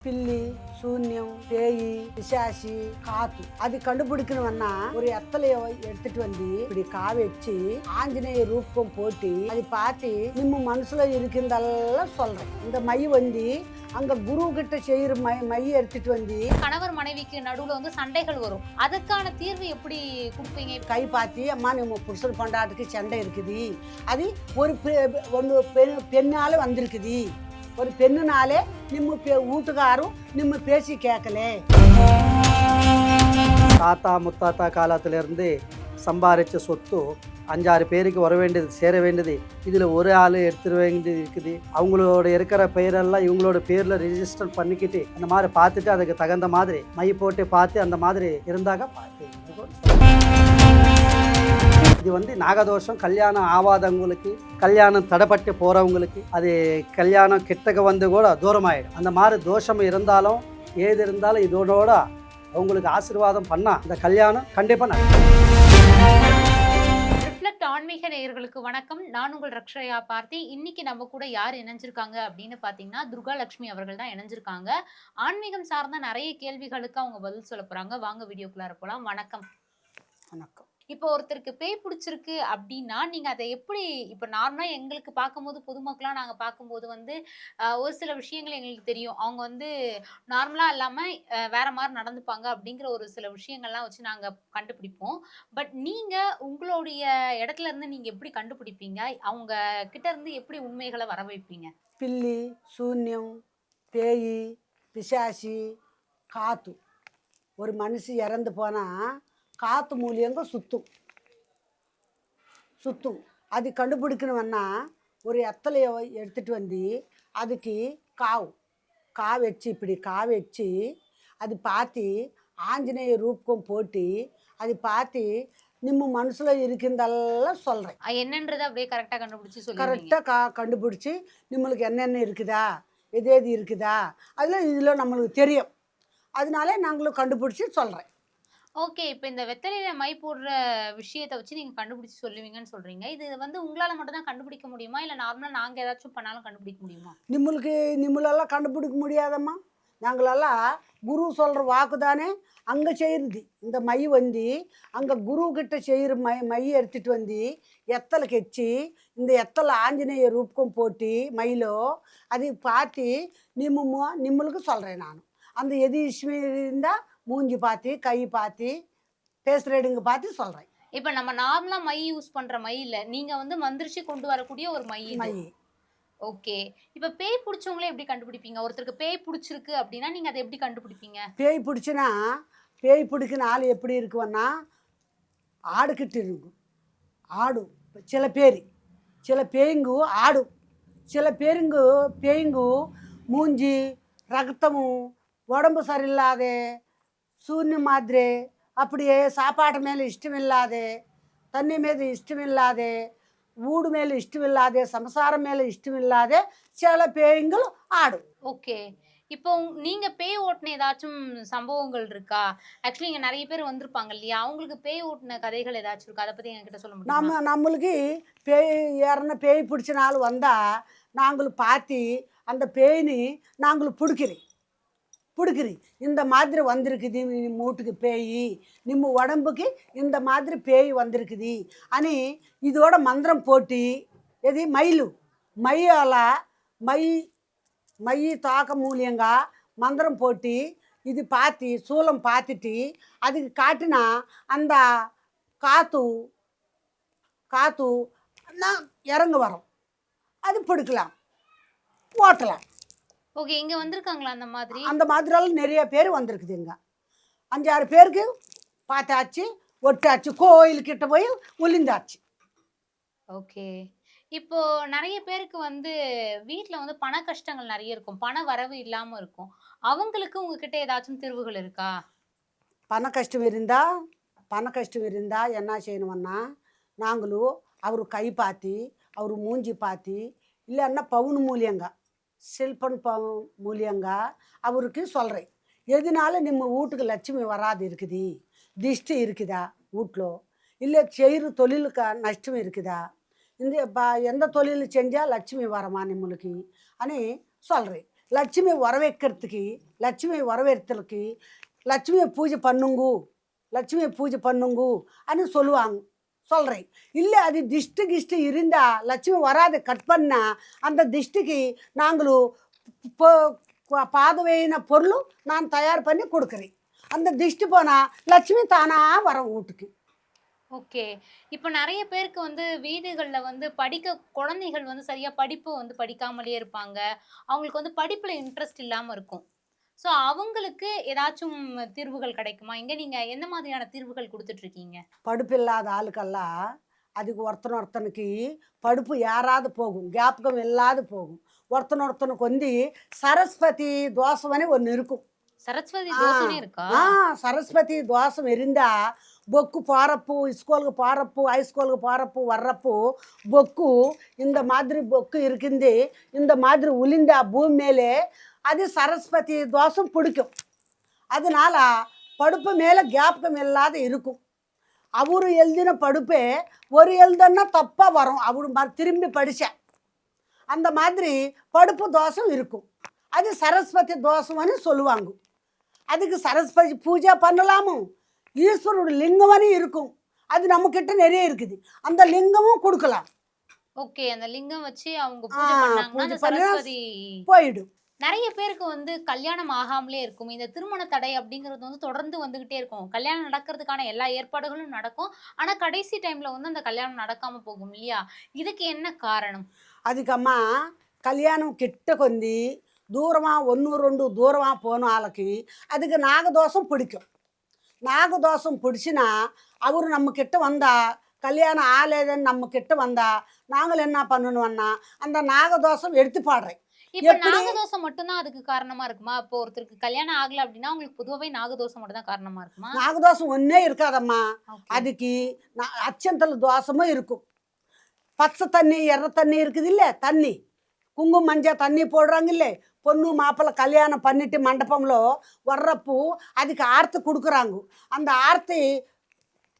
పిల్లి శూన్యం பேய் பிசாசி காத்து அது கண்டுபிடிக்கணும்னா ஒரு எத்தலைய எடுத்துட்டு வந்து இப்படி காவை வச்சு ஆஞ்சநேய ரூபம் போட்டு அது பார்த்து நம்ம மனசுல இருக்கிறதெல்லாம் சொல்றேன். இந்த மை வந்து அங்க குரு கிட்ட செய்யற மைய எடுத்துட்டு வந்து கணவர் மனைவிக்கு நடுவுல வந்து சண்டைகள் வரும், அதுக்கான தீர்வு எப்படி கொடுப்பீங்க? கை பார்த்து அம்மா நம்ம புருஷன் பொண்டாட்டுக்கு சண்டை இருக்குது, அது ஒரு ஒன்று பெண்ணால வந்திருக்குது, ஒரு பெண்ணுனாலே நிம்ம வீட்டுக்காரும் நிம்ம பேசி கேட்கல. தாத்தா முத்தாத்தா காலத்திலிருந்து சம்பாரித்த சொத்து 5-6 பேருக்கு வர வேண்டியது சேர வேண்டியது இதில் ஒரு ஆள் எடுத்துட வேண்டியது இருக்குது. அவங்களோட இருக்கிற பெயரெல்லாம் இவங்களோட பேரில் ரிஜிஸ்டர் பண்ணிக்கிட்டு அந்த மாதிரி பார்த்துட்டு அதுக்கு தகுந்த மாதிரி மை போட்டு பார்த்து அந்த மாதிரி இருந்தாங்க பார்த்து. இது வந்து நாகதோஷம். கல்யாணம் ஆகாதவங்களுக்கு, கல்யாணம் தடைப்பட்டு போகிறவங்களுக்கு அது கல்யாணம் கிட்டக்க வந்து கூட தூரமாயிடும். அந்த மாதிரி தோஷம் இருந்தாலும் ஏது இருந்தாலும் இதோட அவங்களுக்கு ஆசீர்வாதம் பண்ணால் இந்த கல்யாணம் கண்டிப்பாக நடக்கும். ரிஃப்ளெக்ட் ஆன்மீக நேயர்களுக்கு வணக்கம். நான் உங்கள் ரக்ஷயா பார்த்தி. இன்னைக்கு நம்ம கூட யார் இணைஞ்சிருக்காங்க அப்படின்னு பார்த்தீங்கன்னா துர்காலட்சுமி அவர்கள் தான் இணைஞ்சிருக்காங்க. ஆன்மீகம் சார்ந்த நிறைய கேள்விகளுக்கு அவங்க பதில் சொல்ல போறாங்க. வாங்க வீடியோக்குள்ளார போகலாம். வணக்கம். வணக்கம். இப்போ ஒருத்தருக்கு பேய் பிடிச்சிருக்கு அப்படின்னா நீங்க அதை எப்படி, இப்போ நார்மலா எங்களுக்கு பார்க்கும்போது பொதுமக்களாக நாங்க பார்க்கும்போது வந்து ஒரு சில விஷயங்கள் எங்களுக்கு தெரியும். அவங்க வந்து நார்மலா இல்லாம வேற மாதிரி நடந்துப்பாங்க அப்படிங்கிற ஒரு சில விஷயங்கள்லாம் வச்சு நாங்க கண்டுபிடிப்போம். பட் நீங்க உங்களுடைய இடத்துல இருந்து நீங்க எப்படி கண்டுபிடிப்பீங்க? அவங்க கிட்ட இருந்து எப்படி உண்மைகளை வர வைப்பீங்க? பில்லி சூன்யம் பேய் பிசாசி காத்து. ஒரு மனுஷி இறந்து போனா காத்து மூலியங்க சுத்தும். அது கண்டுபிடிக்கணும்னா ஒரு எத்தலைய எடுத்துட்டு வந்து அதுக்கு காவு வச்சு இப்படி காவு வச்சு அது பார்த்து ஆஞ்சநேய ரூபம் போட்டு அது பார்த்து நம்ம மனசுல இருக்கிறதெல்லாம் சொல்றேன். என்னன்றதை அப்படியே கரெக்டா கண்டுபிடிச்சு சொல்லுங்க. கரெக்டா நம்மளுக்கு நம்மளுக்கு என்னென்ன இருக்குதா, எது இருக்குதா, இதில் நம்மளுக்கு தெரியும். அதனால நாங்களும் கண்டுபிடிச்சி சொல்றேன். ஓகே. இப்போ இந்த வெத்தலையில மை போடுற விஷயத்தை வச்சு நீங்க கண்டுபிடிச்சு சொல்லுவீங்கன்னு சொல்றீங்க. இது வந்து உங்களால மட்டும் தான் கண்டுபிடிக்க முடியுமா, இல்ல நார்மலா நாங்க ஏதாச்சும் பண்ணாலும் கண்டுபிடிக்க முடியுமா? நம்மளெல்லாம் கண்டுபிடிக்க முடியாதம்மா. நாங்களெல்லாம் குரு சொல்ற வாக்கு தானே அங்கே செய்யுது. இந்த மை வந்து அங்கே குரு கிட்ட செய்கிற மையை எடுத்துட்டு வந்து எத்தலை கெச்சு இந்த எத்தலை ஆஞ்சநேய ரூபம் போட்டு மையிலோ அது பார்த்து நிம்மளுக்கு சொல்கிறேன். நான் அந்த எது இருந்தால் மூஞ்சி பார்த்து கை பார்த்து பேசுறேடுங்க பார்த்து சொல்கிறேன். இப்போ நம்ம நார்மலா மை யூஸ் பண்ற மை இல்ல, நீங்க வந்து மந்திரிச்சு கொண்டு வரக்கூடிய ஒரு மை. ஓகே. இப்போ பேய் பிடிச்சவங்களே எப்படி கண்டுபிடிப்பீங்க? ஒருத்தருக்கு பேய் பிடிச்சிருக்கு அப்படின்னா நீங்க அதை எப்படி கண்டுபிடிப்பீங்க? பேய் பிடிச்சுன்னா பேய் பிடிக்கிற ஆள் எப்படி இருக்குவன்னா ஆடுக்கிட்டு இருக்கும். ஆடும் சில பேய்ங்கு ஆடும், சில பேய்ங்கு மூஞ்சி ரத்தமும் உடம்பு சரியில்லாத சூன்யம் மாதிரி, அப்படியே சாப்பாடு மேலே இஷ்டமில்லாத, தண்ணி மீது இஷ்டமில்லாத, வீடு மேலே இஷ்டமில்லாத, சம்சாரம் மேலே இஷ்டமில்லாத சில பேய்கள் ஆடும். ஓகே. இப்போ நீங்க பேய் ஓட்டின ஏதாச்சும் சம்பவங்கள் இருக்கா? ஆக்சுவலி இங்க நிறைய பேர் வந்திருப்பாங்க இல்லையா, அவங்களுக்கு பேய் ஓட்டின கதைகள் ஏதாச்சும் இருக்கா? அதை பத்தி எங்ககிட்ட சொல்ல முடியுமா? நம்மளுக்கு பேய் பிடிச்ச நாள் வந்தா நாங்களும் பார்த்து அந்த பேய்னு நாங்களும் பிடிக்கிறேன். இந்த மாதிரி வந்திருக்குது மூட்டுக்கு பேய், நம்ம உடம்புக்கு இந்த மாதிரி பேய் வந்திருக்குது அனி இதோட மந்திரம் போட்டு எது மையால மை தாக்க மூலியங்க மந்திரம் போட்டு இது பார்த்து சூலம் பார்த்துட்டு அதுக்கு காட்டினா அந்த காத்து இறங்க வரும், அது பிடிக்கலாம், ஓட்டலாம். ஓகே. இங்க வந்திருக்காங்களா அந்த மாதிரிலாம் நிறைய பேர் வந்திருக்குது. இங்க 5-6 பேருக்கு பார்த்தாச்சு, ஒட்டாச்சு, கோயிலுக்கிட்ட போய் ஒளிந்தாச்சு. ஓகே. இப்போ நிறைய பேருக்கு வந்து வீட்ல வந்து பண கஷ்டங்கள் நிறைய இருக்கும், பண வரவு இல்லாம இருக்கும். அவங்களுக்கு உங்ககிட்ட ஏதாச்சும் தீர்வுகள் இருக்கா? பண கஷ்டம் இருந்தா என்ன செய்யணும்னா நாங்களும் அவர் கை பார்த்து அவர் மூஞ்சி பார்த்து இல்லைன்னா பவுன் மூலியங்க செல்பன் மூலியங்க அவருக்கு சொல்கிறேன். எதனால நம்ம வீட்டுக்கு லட்சுமி வராது இருக்குது, திஷ்டி இருக்குதா வீட்டில், இல்லை செய்கிற தொழிலுக்கு நஷ்டம் இருக்குதா, இந்த எந்த தொழில் செஞ்சால் லட்சுமி வரமா நம்மளுக்கு అని சொல்கிறேன். லட்சுமி வரவேற்கிறதுக்கு லட்சுமியை பூஜை பண்ணுங்கு லட்சுமியை பூஜை பண்ணுங்கு అని சொல்கிறேன். இல்லை அது திஷ்டி கிஷ்டி இருந்தால் லட்சுமி வராது கட் பண்ணால் அந்த திஷ்டிக்கு நாங்களும் பாதுவையின பொருளும் நான் தயார் பண்ணி கொடுக்குறேன். அந்த திஷ்டி போனால் லட்சுமி தானாக வர வீட்டுக்கு. ஓகே. இப்போ நிறைய பேருக்கு வந்து வீடுகளில் வந்து குழந்தைகள் வந்து சரியாக படிப்பு வந்து படிக்காமலே இருப்பாங்க. அவங்களுக்கு வந்து படிப்பில் இன்ட்ரெஸ்ட் இல்லாமல் இருக்கும். ஸோ அவங்களுக்கு ஏதாச்சும் தீர்வுகள் கிடைக்குமா? இங்கே நீங்கள் எந்த மாதிரியான தீர்வுகள் கொடுத்துட்ருக்கீங்க? படிப்பு இல்லாத ஆளுக்கெல்லாம் அதுக்கு ஒருத்தனுக்கு படிப்பு யாராவது போகும், ஞாபகம் இல்லாது போகும். ஒருத்தனுக்கு வந்து சரஸ்வதி தோஷம் అని ஒன்று இருக்கும். சரஸ்வதி தோஷமே இருக்கா? சரஸ்வதி தோஷம் இருந்தா బొక్కు పారప్పు స్కూల్కి పారప్పు హై స్కూల్కి పారప్పు வர்றப்போ బొక్కు இந்த மாதிரி బొక్కు இருக்குது, இந்த மாதிரி உளிந்தா பூமி மேலே அது சரஸ்வதி தோஷம் பிடிக்கும். அதனால படுப்பு மேலே ஞாபகம் இல்லாத இருக்கும். அவரு எழுதின படுப்பே ஒரு எழுதுன்னா தப்பாக வரும். அவரு திரும்பி படித்தேன் அந்த மாதிரி படுப்பு தோஷம் இருக்கும். அது சரஸ்வதி தோஷம்னு சொல்லுவாங்க. அதுக்கு சரஸ்வதி பூஜை பண்ணலாமோ, ஈஸ்வரோட லிங்கம்னு இருக்கும். அது நம்மக்கிட்ட நிறைய இருக்குது. அந்த லிங்கமும் கொடுக்கலாம். ஓகே. அந்த லிங்கம் வச்சு அவங்க பூஜை பண்ணாங்கன்னா அந்த சரஸ்வதி போயிடும். நிறைய பேருக்கு வந்து கல்யாணம் ஆகாமலே இருக்கும். இந்த திருமண தடை அப்படிங்கிறது வந்து தொடர்ந்து வந்துகிட்டே இருக்கும். கல்யாணம் நடக்கிறதுக்கான எல்லா ஏற்பாடுகளும் நடக்கும். ஆனா கடைசி டைம்ல வந்து அந்த கல்யாணம் நடக்காம போகும் இல்லையா? இதுக்கு என்ன காரணம்? அதுக்கம்மா கல்யாணம் கிட்ட కొంది దూరமாக 1-2 దూరமாக போன ஆளுக்கு அதுக்கு நாகதோஷம் பிடிக்கும். நாகதோஷம் பிடிச்சினா அவர் நம்மக்கிட்ட வந்தா கல்யாணம் ஆலேதுன்னு நம்மக்கிட்ட வந்தா நாங்கள் என்ன பண்ணணும்னா அந்த நாகதோஷம் எடுத்து பாடுறேன். இப்ப நாகதோஷம் மட்டும்தான் அதுக்கு காரணமா இருக்குமா? இப்போ ஒருத்தருக்கு கல்யாணம் ஆகல அப்படின்னா உங்களுக்கு பொதுவாகவே நாகதோஷம் மட்டும் தான் காரணமா இருக்குமா? நாகதோஷம் ஒன்றே இருக்காதம்மா. அதுக்கு அச்சந்தல தோஷமும் இருக்கும். பச்சை தண்ணி எர்ர தண்ணி இருக்குது இல்லை, தண்ணி குங்குமம் மஞ்சள் தண்ணி போடுறாங்க இல்லை, பொண்ணு மாப்பிள்ளை கல்யாணம் பண்ணிட்டு மண்டபம்లో வர்றப்போ அதுக்கு ஆர்த்தி கொடுக்குறாங்க. அந்த ஆர்த்தி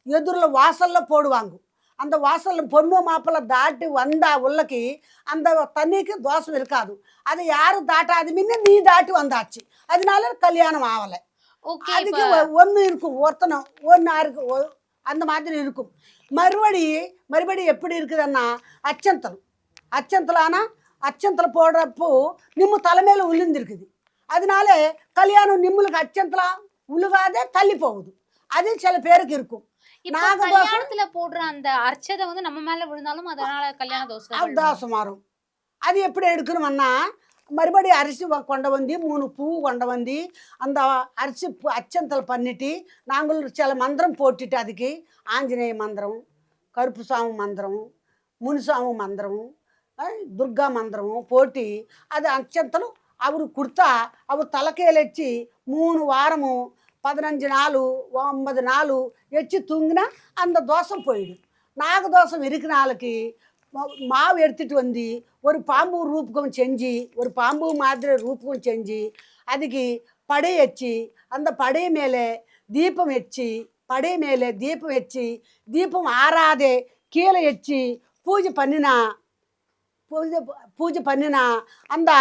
எதிரில் வாசலில் போடுவாங்க. அந்த வாசலில் பொண்ணு மாப்பிள்ளை தாட்டி வந்தா உள்ளக்கு அந்த தண்ணிக்கு தோஷம் இருக்காது. அது யாரும் தாட்டாது முன்ன நீ தாட்டி வந்தாச்சு, அதனால கல்யாணம் ஆகலை. அதுக்கு ஒன்று இருக்கும், ஒன்று இருக்கு, அந்த மாதிரி இருக்கும். மறுபடி எப்படி இருக்குதுன்னா அச்சந்தல் ஆனால் அச்சந்தல் போடுறப்போ நிம்மு தலைமையில் உளுந்திருக்குது. அதனால கல்யாணம் நிம்முளுக்கு அச்சந்தலாம் உழுகாதே தள்ளி போகுது. அது சில பேருக்கு இருக்கும். கல்யாணத்துல போடுற அந்த அர்ச்சதை வந்து நம்ம மேல விழுந்தாலும் அதனால கல்யாண தோஷம் மாறும். அது எப்படி எடுக்கணும்னா மறுபடி அரிசி கொண்ட வந்து 3 பூ கொண்ட வந்து அந்த அரிசி அச்சந்தல் பண்ணிட்டு நாங்கள் சில மந்திரம் போட்டுட்டு அதுக்கு ஆஞ்சநேய மந்திரம், கருப்பு சாமி மந்திரம், முனுசாமி மந்திரம், துர்கா மந்திரமும் போட்டு அது அச்சந்தலும் அவரு கொடுத்தா அவர் தலைக்கையில் வச்சு 3 வாரமும் 15 நாள் 9 நாள் வச்சு தூங்கினா அந்த தோஷம் போயிடும். நாகதோஷம் இருக்கிற நாளுக்கு மாவு எடுத்துகிட்டு வந்து ஒரு பாம்பு ரூபகம் செஞ்சு ஒரு பாம்பு மாதிரி ரூபகம் செஞ்சு அதுக்கு படை வச்சு அந்த படை மேலே தீபம் வச்சு தீபம் ஆறாதே கீழே வச்சு பூஜை பண்ணினா அந்த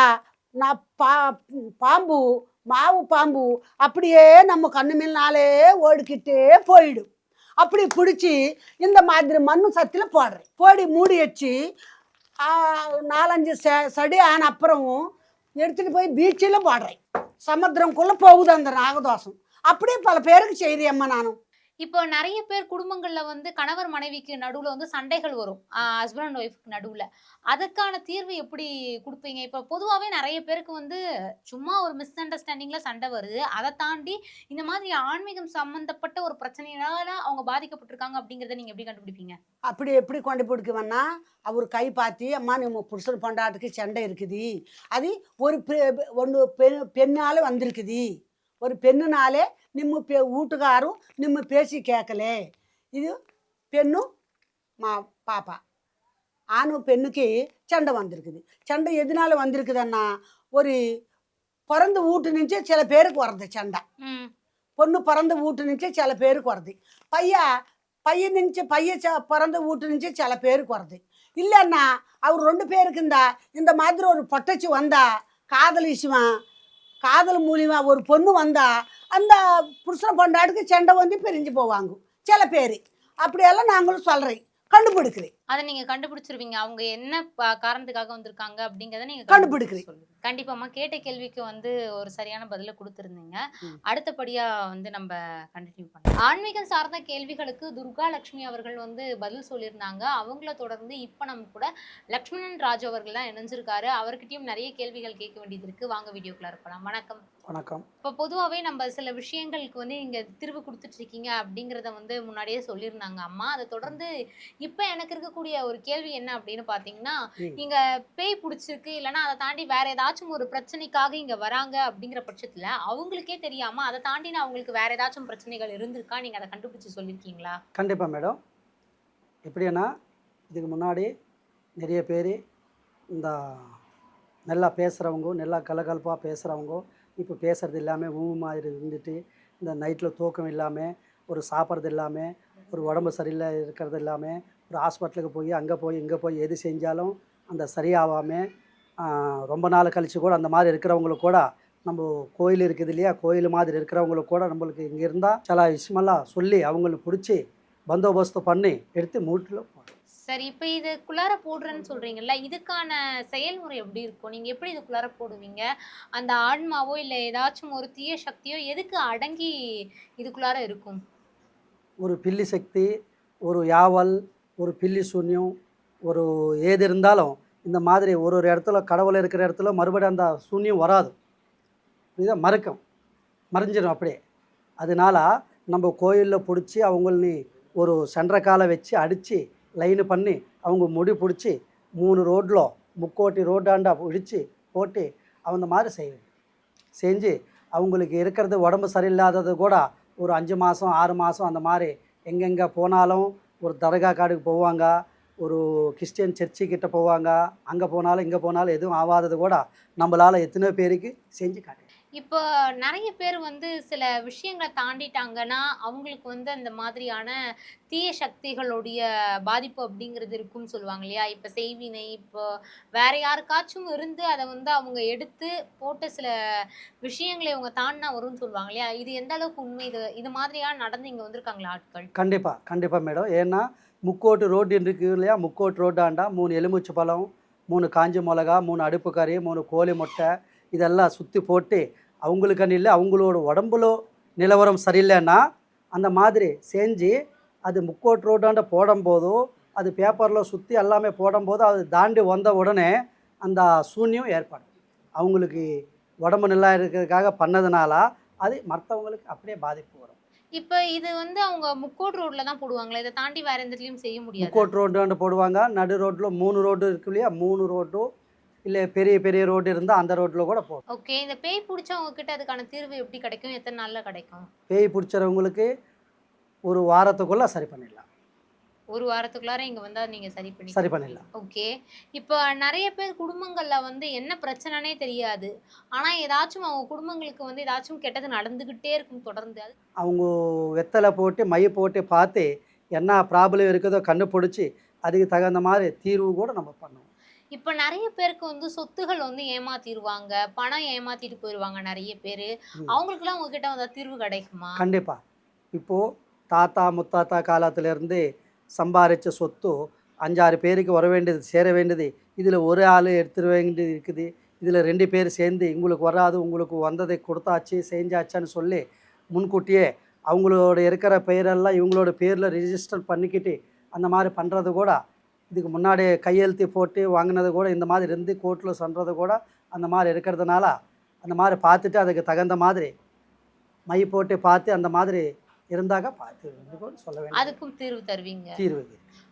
பாம்பு மாவு பாம்பு அப்படியே நம்ம கண்ணு மேலே ஓடிக்கிட்டே போயிடும். அப்படி பிடிச்சி இந்த மாதிரி மண்ணு சத்தியில் போடி மூடி வச்சு 4-5 சடி ஆன அப்புறமும் எடுத்துகிட்டு போய் பீச்சில் போடுறேன். சமுத்திரம்குள்ளே போகுது அந்த நாகதோஷம். அப்படியே பல பேருக்கு செய்தி அம்மா. நானும் இப்போ நிறைய பேர் குடும்பங்கள்ல வந்து கணவர் மனைவிக்கு நடுவுல வந்து சண்டைகள் வரும், ஹஸ்பண்ட் அண்ட் ஒய்ஃப்க்கு நடுவுல. அதுக்கான தீர்வு எப்படி கொடுப்பீங்க? இப்போ பொதுவாகவே நிறைய பேருக்கு வந்து சும்மா ஒரு மிஸ் அண்டர்ஸ்டாண்டிங்ல சண்டை வருது. அதை தாண்டி இந்த மாதிரி ஆன்மீகம் சம்பந்தப்பட்ட ஒரு பிரச்சனையினால அவங்க பாதிக்கப்பட்டிருக்காங்க அப்படிங்கிறத நீங்க எப்படி கண்டுபிடிப்பீங்க? அப்படி எப்படி கண்டுபிடிக்குவேன்னா அவர் கை பார்த்து அம்மா நம்ம புருஷன் பொண்டாட்டுக்கு சண்டை இருக்குது, அது ஒன்று பெண்ணால் வந்திருக்குது, ஒரு பெண்ணுனாலே நிம்ம வீட்டுக்காரும் நிம்ம பேசி கேட்கலே. இது பெண்ணும் பாப்பா ஆணும் பெண்ணுக்கு சண்டை வந்திருக்குது. சண்டை எதனால வந்திருக்குதுன்னா ஒரு பிறந்த வீட்டு நினச்சி சில பேருக்கு வருது சண்டை. பொண்ணு பிறந்த வீட்டு நினச்சி சில பேருக்கு வருது. பையன் நினச்சி பிறந்த வீட்டு நினச்சி சில பேருக்கு வருது. இல்லைன்னா அவர் 2 பேருக்கு இந்த மாதிரி ஒரு பொட்டச்சி வந்தா காதலிச்சுவான். காதல் மூலியமா ஒரு பொண்ணு வந்தா அந்த புருஷன் பொண்டாட்டுக்கு சண்டை வந்து பிரிஞ்சு போவாங்க சில பேர். அப்படியெல்லாம் நாங்களும் சொல்கிறேன், கண்டுபிடிக்கிறேன். அதை நீங்க கண்டுபிடிச்சிருவீங்க. அவங்க என்ன காரணத்துக்காக வந்திருக்காங்க அப்படிங்கறத நீங்க கண்டுபிடிக்கிறேன். சொல்லுங்க. கண்டிப்பாமா கேட்ட கேள்விக்கு வந்து ஒரு சரியான பதில கொடுத்திருந்தீங்க. ம். அடுத்தபடியா வந்து நம்ம கண்டினியூ பண்ணலாம். ஆன்மீகம் சார்ந்த கேள்விகளுக்கு துர்கா லட்சுமி அவர்கள் வந்து பதில் சொல்லியிருந்தாங்க. அவங்கள தொடர்ந்து இப்ப நம்ம கூட லக்ஷ்மணன் ராஜு அவர்கள் தான் இணைஞ்சிருக்காரு. அவர்கிட்டயும் நிறைய கேள்விகள் கேட்க வேண்டியது இருக்கு. வாங்க வீடியோக்குள்ள இருக்கலாம். வணக்கம். வணக்கம். இப்போ பொதுவாகவே நம்ம சில விஷயங்களுக்கு வந்து நீங்கள் தீர்வு கொடுத்துட்டு இருக்கீங்க அப்படிங்கிறத வந்து முன்னாடியே சொல்லியிருந்தாங்க அம்மா. அதை தொடர்ந்து இப்போ எனக்கு இருக்கக்கூடிய ஒரு கேள்வி என்ன அப்படின்னு பார்த்தீங்கன்னா, நீங்கள் பேய் பிடிச்சிருக்கு இல்லைன்னா அதை தாண்டி வேற ஏதாச்சும் ஒரு பிரச்சனைக்காக இங்கே வராங்க அப்படிங்கிற பட்சத்தில் அவங்களுக்கே தெரியாமல் அதை தாண்டி அவங்களுக்கு வேற ஏதாச்சும் பிரச்சனைகள் இருந்திருக்கா? நீங்கள் அதை கண்டுபிடிச்சு சொல்லியிருக்கீங்களா? கண்டிப்பாக மேடம். எப்படின்னா, இதுக்கு முன்னாடி நிறைய பேர் இந்த நல்லா பேசுகிறவங்க, நல்லா கலகலப்பாக பேசுகிறவங்க இப்போ பேசுகிறது இல்லாமல் மாதிரி இருந்துட்டு, இந்த நைட்டில் தூக்கம் இல்லாமல், ஒரு சாப்பிட்றது இல்லாமல், ஒரு உடம்பு சரியில்லை இருக்கிறது இல்லாமல், ஒரு ஹாஸ்பிட்டலுக்கு போய் அங்கே போய் இங்கே போய் எது செஞ்சாலும் அந்த சரியாகாமல் ரொம்ப நாள் கழித்து கூட அந்த மாதிரி இருக்கிறவங்களுக்கு கூட நம்ம கோயில் இருக்குது இல்லையா, கோயில் மாதிரி இருக்கிறவங்களுக்கு கூட நம்மளுக்கு இங்கே இருந்தால் சில விஷயமெல்லாம் சொல்லி அவங்களுக்கு பிடிச்சி பந்தோபஸ்து பண்ணி எடுத்து மூட்டில் போடுறோம். சரி, இப்போ இதுக்குள்ளார போடுறேன்னு சொல்றீங்கல்ல, இதுக்கான செயல்முறை எப்படி இருக்கும்? நீங்க எப்படி இதுக்குள்ளார போடுவீங்க? அந்த ஆன்மாவோ இல்ல ஏதாச்சும் ஒரு தீய சக்தியோ எதுக்கு அடங்கி இதுக்குள்ளார இருக்கும்? ஒரு பில்லி சக்தி, ஒரு யாவல், ஒரு பில்லி சூன்யம், ஒரு ஏது இருந்தாலும் இந்த மாதிரி ஒரு ஒரு இடத்துல கடவுள் இருக்கிற இடத்துல மறுபடியும் அந்த சூன்யம் வராது. இதுதான் மறைஞ்சிடும் அப்படியே. அதனால நம்ம கோயிலில் பிடிச்சி அவங்கள ஒரு சென்ட்ரக்காலை வச்சு அடித்து லைனு பண்ணி அவங்க முடி பிடிச்சி 3 ரோட்டில் முக்கோட்டி ரோட்டாண்டா இடித்து போட்டு அந்த மாதிரி செய்வேன். செஞ்சு அவங்களுக்கு இருக்கிறது உடம்பு சரியில்லாதது கூட ஒரு 5 மாதம் 6 மாதம் அந்த மாதிரி எங்கெங்கே போனாலும் ஒரு தர்கா காடுக்கு போவாங்க, ஒரு கிறிஸ்டியன் சர்ச்சுக்கிட்ட போவாங்க, அங்கே போனாலும் இங்கே போனாலும் எதுவும் ஆகாதது கூட நம்மளால் எத்தனை பேருக்கு செஞ்சு காட்டு. இப்போ நிறைய பேர் வந்து சில விஷயங்களை தாண்டிட்டாங்கன்னா அவங்களுக்கு வந்து அந்த மாதிரியான தீய சக்திகளுடைய பாதிப்பு அப்படிங்கிறது இருக்குன்னு சொல்லுவாங்க இல்லையா? இப்போ செய்வினை, இப்போ வேற யாருக்காச்சும் இருந்து அதை வந்து அவங்க எடுத்து போட்ட சில விஷயங்களை அவங்க தாண்டினா வரும்னு சொல்லுவாங்க இல்லையா? இது எந்த அளவுக்கு உண்மை? இது மாதிரியா நடந்து இங்கே வந்திருக்காங்களா ஆட்கள்? கண்டிப்பாக மேடம். ஏன்னா முக்கோட்டு ரோடு இருக்குது இல்லையா, முக்கோட்டு ரோட்டாண்டா 3 எலுமிச்சை பழம், 3 காஞ்ச மிளகா, 3 அடுப்பு கறி, 3 கோழி முட்டை இதெல்லாம் சுற்றி போட்டு அவங்களுக்கான இல்லை அவங்களோட உடம்புல நிலவரம் சரியில்லைன்னா அந்த மாதிரி செஞ்சு அது முக்கோட்டு ரோட்டாண்ட போடும்போதோ அது பேப்பரில் சுற்றி எல்லாமே போடும்போது அது தாண்டி வந்த உடனே அந்த சூன்யம் ஏற்படும். அவங்களுக்கு உடம்பு நல்லா இருக்கிறதுக்காக பண்ணதுனால அது மற்றவங்களுக்கு அப்படியே பாதிப்பு வரும். இப்போ இது வந்து அவங்க முக்கோடு ரோட்ல தான் போடுவாங்களா? இதை தாண்டி வேற எந்த இடத்துலயும் செய்ய முடியாது? முக்கோட்டு ரோட்டாண்ட போடுவாங்க. நடு ரோட்டில் 3 ரோடு இருக்கு இல்லையா, 3 ரோட்டோ இல்லை பெரிய பெரிய ரோடு இருந்தால் அந்த ரோட்டில் கூட போகும். ஓகே. இந்த பேய் பிடிச்சவங்க கிட்ட அதுக்கான தீர்வு எப்படி கிடைக்கும்? எத்தனை நாள்ல கிடைக்கும்? பேய் பிடிச்சவங்களுக்கு ஒரு வாரத்துக்குள்ளே சரி பண்ணிடலாம். ஒரு வாரத்துக்குள்ளார இங்க வந்தா நீங்க சரி பண்ணிடலாம். ஓகே. இப்போ நிறைய பேர் குடும்பங்கள்ல வந்து என்ன பிரச்சனைனே தெரியாது. ஆனா ஏதாச்சும் அவங்க குடும்பங்களுக்கு வந்து ஏதாச்சும் கெட்டது நடந்துகிட்டே இருக்கும் தொடர்ந்து. அவங்க வெத்தலை போட்டு மை போட்டு பார்த்து என்ன ப்ராப்ளம் இருக்குதோ கண்டுபிடிச்சி அதுக்கு தகுந்த மாதிரி தீர்வு கூட நம்ம பண்ணுவோம். இப்போ நிறைய பேருக்கு வந்து சொத்துகள் வந்து ஏமாத்திடுவாங்க, பணம் ஏமாத்திட்டு போயிடுவாங்க நிறைய பேர். அவங்களுக்குலாம் உங்ககிட்ட வந்தா தீர்வு கிடைக்குமா? கண்டிப்பாக. இப்போது தாத்தா முத்தாத்தா காலத்திலேருந்து சம்பாதிச்ச சொத்து 5-6 பேருக்கு வர வேண்டியது சேர வேண்டியது இதில் ஒரு ஆள் எடுத்துட வேண்டியது இருக்குது. இதில் 2 பேர் சேர்ந்து உங்களுக்கு வராது, உங்களுக்கு வந்ததை கொடுத்தாச்சு செஞ்சாச்சான்னு சொல்லி முன்கூட்டியே அவங்களோட இருக்கிற பெயரெல்லாம் இவங்களோட பேரில் ரிஜிஸ்டர் பண்ணிக்கிட்டு அந்த மாதிரி பண்ணுறது கூட இதுக்கு முன்னாடி கையெழுத்து போட்டு வாங்கினது கூட இந்த மாதிரி இருந்து கோர்ட்டில் சொல்கிறது கூட அந்த மாதிரி இருக்கிறதுனால அந்த மாதிரி பார்த்துட்டு அதுக்கு தகுந்த மாதிரி மை போட்டு பார்த்து அந்த மாதிரி இருந்தாக பார்த்து சொல்ல வேண்டும். அதுக்கும் தீர்வு தருவீங்க? தீர்வு.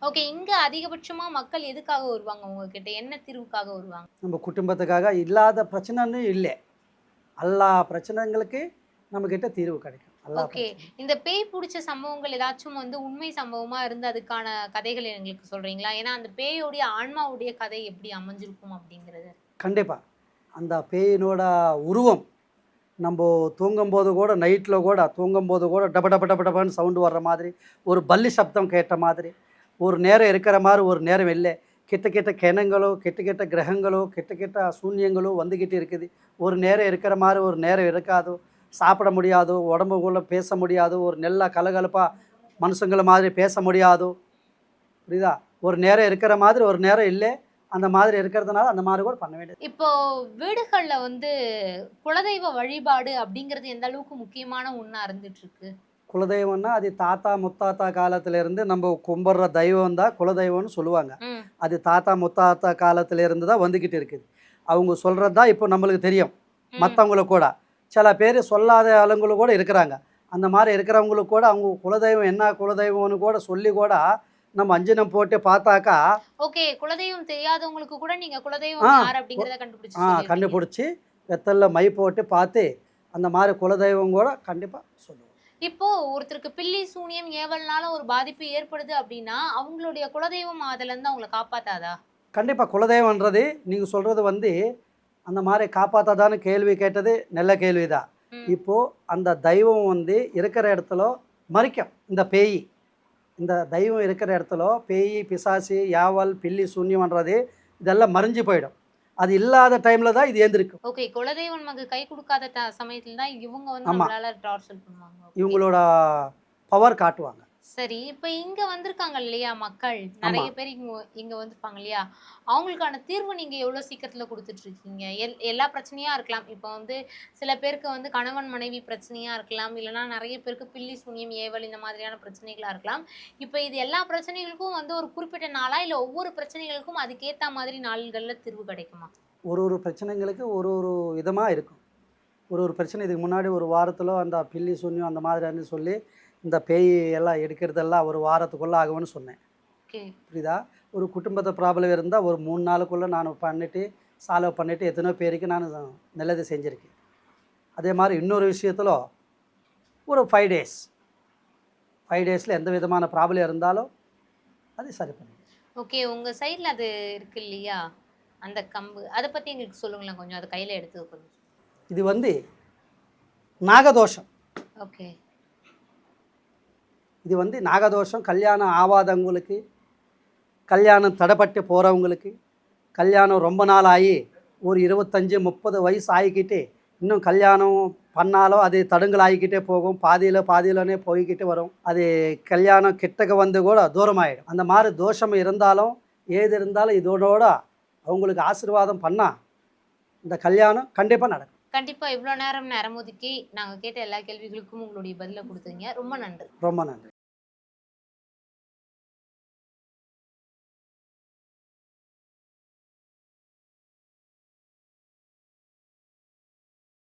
ஓகே. இங்க அதிகபட்சமா மக்கள் எதுக்காக வருவாங்க உங்ககிட்ட? என்ன தீர்வுக்காக வருவாங்க? நம்ம குடும்பத்துக்காக. இல்லாத பிரச்சனைன்னு இல்லை, எல்லா பிரச்சனைங்களுக்கு நம்மக்கிட்ட தீர்வு கிடைக்கும். ஓகே. இந்த பேய் பிடிச்ச சம்பவங்கள் ஏதாச்சும் வந்து உண்மை சம்பவமா இருந்து அதுக்கான கதைகள் எங்களுக்கு சொல்றீங்களா? ஏன்னா அந்த பேயோடைய ஆன்மாவுடைய கதை எப்படி அமைஞ்சிருக்கும் அப்படிங்கிறது. கண்டிப்பாக. அந்த பேயினோட உருவம் நம்ம தூங்கும்போது கூட நைட்டில் கூட தூங்கும்போது கூட டப டப டப டபான்னு சவுண்டு வர்ற மாதிரி, ஒரு பல்லி சப்தம் கேட்ட மாதிரி, ஒரு நேரம் இருக்கிற மாதிரி ஒரு நேரம் இல்லை, கெட்ட கெட்ட கிணங்களோ கெட்ட கெட்ட கிரகங்களோ கெட்ட கெட்ட சூன்யங்களோ வந்துக்கிட்டு இருக்குது. ஒரு நேரம் இருக்கிற மாதிரி ஒரு நேரம் இருக்காதோ, சாப்பிட முடியாதோ, உடம்புக்குள்ளே பேச முடியாதோ, ஒரு நல்லா கலகலப்பாக மனுஷங்கள மாதிரி பேச முடியாதோ, புரியுதா? ஒரு நேரம் இருக்கிற மாதிரி ஒரு நேரம் இல்லை, அந்த மாதிரி இருக்கிறதுனால அந்த மாதிரி கூட பண்ண வேண்டியது. இப்போ வீடுகள்ல வந்து குலதெய்வ வழிபாடு அப்படிங்கிறது எந்த அளவுக்கு முக்கியமான ஒண்ணா இருந்துட்டு இருக்கு? குலதெய்வம்னா அது தாத்தா முத்தாத்தா காலத்திலேருந்து நம்ம கும்பிட்ற தெய்வம் தான் குலதெய்வம்னு சொல்லுவாங்க. ம். அது தாத்தா முத்தாத்தா காலத்திலேருந்து தான் வந்துக்கிட்டு இருக்குது. அவங்க சொல்கிறது தான் இப்போ நம்மளுக்கு தெரியும். ம். மற்றவங்களுக்கு கூட சில பேர் சொல்லாத ஆளுங்களும் கூட இருக்கிறாங்க. அந்த மாதிரி இருக்கிறவங்களுக்கு கூட அவங்க குலதெய்வம் என்ன குலதெய்வம்னு கூட சொல்லி கூட நம்ம அஞ்சனம் போட்டு பார்த்தாக்கா ஓகே. குலதெய்வம் தெரியாதவங்களுக்கு கூட நீங்க ஆ குலதெய்வம் யார் அப்படிங்கறத கண்டுபிடிச்சு சொல்லிருக்கீங்க. கண்டுபிடிச்சி வெத்தல்ல மை போட்டு பார்த்து அந்த மாதிரி குலதெய்வம் கூட கண்டிப்பாக சொல்லுவோம். இப்போ ஒருத்தருக்கு பில்லி சூனியம் ஏவல்னால ஒரு பாதிப்பு ஏற்படுது அப்படின்னா அவங்களுடைய குலதெய்வம் அதுல இருந்து அவங்களை காப்பாத்தாதா? கண்டிப்பாக குலதெய்வன்றது நீங்கள் சொல்கிறது வந்து அந்த மாதிரி காப்பாற்றாதான்னு கேள்வி கேட்டது நல்ல கேள்வி தான். ம். இப்போது அந்த தெய்வம் வந்து இருக்கிற இடத்துல மறிக்கும். இந்த தெய்வம் இருக்கிற இடத்துல பேய் பிசாசு யாவல் பில்லி சூன்யம்ன்றது இதெல்லாம் மறைஞ்சு போயிடும். அது இல்லாத டைமில் தான் இது ஏந்திருக்கும். ஓகே. குலதெய்வம் நமக்கு கை கொடுக்காத சமயத்துல தான் இவங்க வந்து ஆமாம், நம்மளால டார்ச்சர் பண்ணுவாங்க. ஓகே. இவங்களோட பவர் காட்டுவாங்க. சரி. இப்ப இங்க வந்திருக்காங்க இல்லையா மக்கள்? நிறைய ஆமாம். பேர் இங்க இங்க வந்திருப்பாங்க இல்லையா? அவங்களுக்கான தீர்வு நீங்க எவ்வளவு சீக்கிரத்துல குடுத்துட்டு இருக்கீங்க? எல்லா பிரச்சனையா இருக்கலாம். இப்ப வந்து சில பேருக்கு வந்து கணவன் மனைவி பிரச்சனையா இருக்கலாம். இல்லைன்னா நிறைய பேருக்கு பில்லி சூனியம் ஏவல் இந்த மாதிரியான பிரச்சனைகளா இருக்கலாம். இப்ப இது எல்லா பிரச்சனைகளுக்கும் வந்து ஒரு குறிப்பிட்ட நாளா இல்ல ஒவ்வொரு பிரச்சனைகளுக்கும் அதுக்கேத்த மாதிரி நாள்கள்ல தீர்வு கிடைக்குமா? ஒரு பிரச்சனைங்களுக்கு ஒரு விதமாக இருக்கும். ஒரு பிரச்சனை இதுக்கு முன்னாடி ஒரு வாரத்தில் அந்த பில்லி சூன்யம் அந்த மாதிரின்னு சொல்லி இந்த பேய் எல்லாம் எடுக்கிறதெல்லாம் ஒரு வாரத்துக்குள்ளே ஆகும்னு சொன்னேன். ஓகே. புரியுதா? ஒரு குடும்பத்தை ப்ராப்ளம் இருந்தால் ஒரு 3 நாளுக்குள்ளே நான் பண்ணிவிட்டு சால்வ் பண்ணிவிட்டு எத்தனையோ பேருக்கு நான் நல்லது செஞ்சுருக்கேன். அதே மாதிரி இன்னொரு விஷயத்தில் ஒரு 5 டேஸில் எந்த விதமான ப்ராப்ளம் இருந்தாலும் அது சரி பண்ணிடுவேன். ஓகே. உங்க சைடுல அது இருக்கு இல்லையா? அந்த கம்பு அத பத்தி எங்களுக்கு சொல்லுங்களேன் கொஞ்சம். அத கையில எடுத்து கொஞ்சம். இது வந்து நாகதோஷம். ஓகே. இது வந்து நாகதோஷம். கல்யாணம் ஆகாதவங்களுக்கு, கல்யாணம் தடைப்பட்டு போகிறவங்களுக்கு, கல்யாணம் ரொம்ப நாள் ஆகி ஒரு 25-30 வயசு ஆகிக்கிட்டு இன்னும் கல்யாணம் பண்ணாலும் அது தடங்கல் ஆகிக்கிட்டே போகும். பாதியிலனே போய்கிட்டு வரும். அது கல்யாணம் கிட்டக்க வந்து கூட தூரமாயிடும். அந்த மாதிரி தோஷம் இருந்தாலும் ஏது இருந்தாலும் இதோட அவங்களுக்கு ஆசீர்வாதம் பண்ணால் இந்த கல்யாணம் கண்டிப்பாக நடக்கும். கண்டிப்பா இவ்ளோ நேரம் ஒதுக்கி நாங்க கேட்ட எல்லா கேள்விகளுக்கும் உங்களுடைய பதில குடுத்தீங்க. ரொம்ப நன்றி. ரொம்ப நன்றி.